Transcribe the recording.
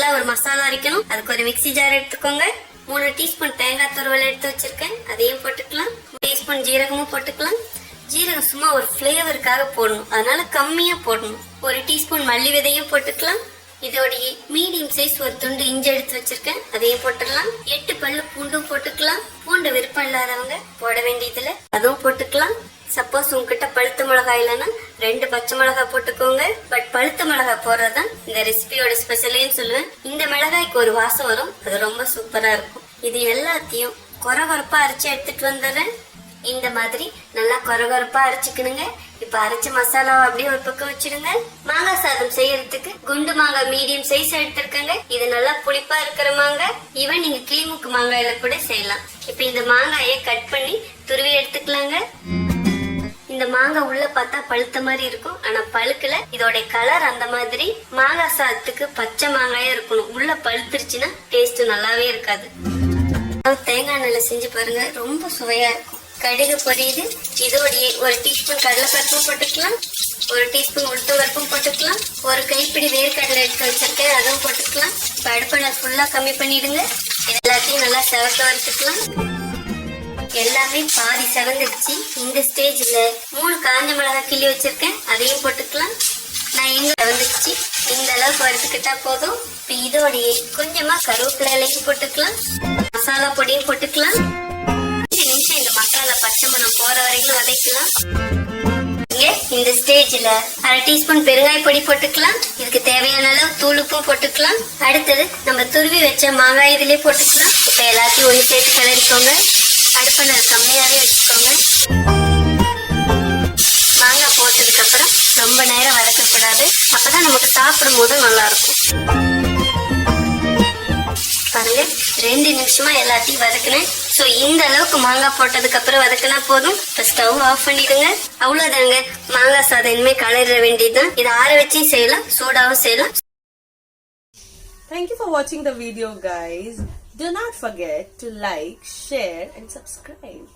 நல்லா ஒரு மசாலா அரைக்கணும். அதுக்கு ஒரு மிக்ஸி ஜார் எடுத்துக்கோங்க. 3 டீஸ்பூன் தேங்காய் துருவல் எடுத்து வச்சிருக்கேன், அதையும் போட்டுக்கலாம். 1 டீஸ்பூன் ஜீரகமும் போட்டுக்கலாம். ஜீரகம் சும்மா ஒரு ஃபிளேவருக்காக போடணும், அதனால கம்மியா போடணும். 1 டீஸ்பூன் மல்லி விதையும் போட்டுக்கலாம். இதோடைய மீடியம் சைஸ் ஒரு துண்டு இஞ்சி எடுத்து வச்சிருக்கேன், அதையும் போட்டுக்கலாம். 8 பல்லு பூண்டும் போட்டுக்கலாம். பூண்டு விருப்பம் இல்லாதவங்க போட வேண்டியதுல அதுவும் போட்டுக்கலாம். சப்போஸ் உங்ககிட்ட பழுத்த மிளகாய் இல்லைன்னா 2 பச்சை மிளகாய் போட்டுக்கோங்க. பட் பழுத்த மிளகாய் போடுறதுதான் இந்த ரெசிபியோட ஸ்பெஷல்னு சொல்லுவேன். இந்த மிளகாய்க்கு ஒரு வாசம் வரும், அது ரொம்ப சூப்பரா இருக்கும். இது எல்லாத்தையும் கொரகொரப்பா அரைச்சு எடுத்துட்டு வந்துடுறேன். இந்த மாதிரி நல்லா கொரகொரப்பா அரைச்சுக்கணுங்க. இப்ப அரைச்ச மசாலாவை அப்படியே ஒரு பக்கம் வச்சிடுங்க. மாங்காய் சாதம் செய்யறதுக்கு குண்டு மாங்காய் மீடியம் சைஸ் எடுத்திருக்கேங்க. இது நல்லா புளிப்பா இருக்கிற மாங்காய். ஈவன் நீங்க கிளிமுக்கு மாங்காயில கூட செய்யலாம். இப்ப இந்த மாங்காயை கட் பண்ணி துருவி எடுத்துக்கலாங்க. இந்த மாங்காய் உள்ள பார்த்தா பழுத்த மாதிரி இருக்கும், ஆனா பழுக்கல. இதோட கலர் அந்த மாதிரி. மாங்காய் சாதத்துக்கு பச்சை மாங்காயா இருக்கணும், உள்ள பழுத்துருச்சுன்னா டேஸ்ட் நல்லாவே இருக்காது. தேங்காய் எண்ணெயில செஞ்சு பாருங்க, ரொம்ப சுவையா இருக்கும். கடுகு பொரியுது. இதோடைய 1 டீஸ்பூன் கடலைப்பருப்பும் போட்டுக்கலாம். 1 டீஸ்பூன் உளுத்தம் பருப்பும் போட்டுக்கலாம். 1 கைப்பிடி வேர்க்கடலை எடுத்து வச்சிருக்கேன், அதுவும் போட்டுக்கலாம். இப்ப அடுப்பை ஃபுல்லா கம்மி பண்ணிடுங்க. எல்லாத்தையும் நல்லா செவக்க வறுத்துக்கலாம். எல்லாமே பாதி செவந்துடுச்சு. இந்த ஸ்டேஜ்ல 3 காஞ்ச மிளகாய் கிள்ளி வச்சிருக்கேன், அதையும் போட்டுக்கலாம். நான் எங்க செவந்துடுச்சு, இந்த அளவுக்கு வறுத்துக்கிட்டா போதும். இப்ப இதோடைய கொஞ்சமா கருவேப்பிலையும் போட்டுக்கலாம். மசாலா பொடியும் போட்டுக்கலாம். 5 நிமிஷம் இந்த மசாலா பச்சை மணம் போற வரைக்கும் வதக்கலாம். இந்த ஸ்டேஜ்ல 1/2 டீஸ்பூன் பெருங்காய பொடி போட்டுக்கலாம். இதுக்கு தேவையான அளவு தூளுப்பும் போட்டுக்கலாம். அடுத்தது நம்ம துருவி வச்ச மாங்காய் இதுலயே போட்டுக்கலாம். இப்ப எல்லாத்தையும் ஒன்று சேர்த்து கிளறிக்கோங்க. அடுப்பை கம்மியாவே வச்சுக்கோங்க. மாங்காய் போட்டதுக்கு அப்புறம் ரொம்ப நேரம் வதக்க கூடாது, அப்பதான் நமக்கு சாப்பிடும் போது நல்லா இருக்கும். பாருங்க, 2 நிமிஷமா எல்லாத்தையும் வதக்குனேன். சோ இந்த அளவுக்கு மாங்காய் போட்டதுக்கு அப்புறம் வதக்கினா போதும். இப்ப ஸ்டவ் ஆஃப் பண்ணிடுங்க. அவ்வளவுதாங்க, மாங்காய் சாதம் இனிமே கலர வேண்டியதுதான். இதை ஆற வச்சும் செய்யலாம், சூடாவும் செய்யலாம். Thank you for watching the video, guys. Do not forget to like, share and subscribe.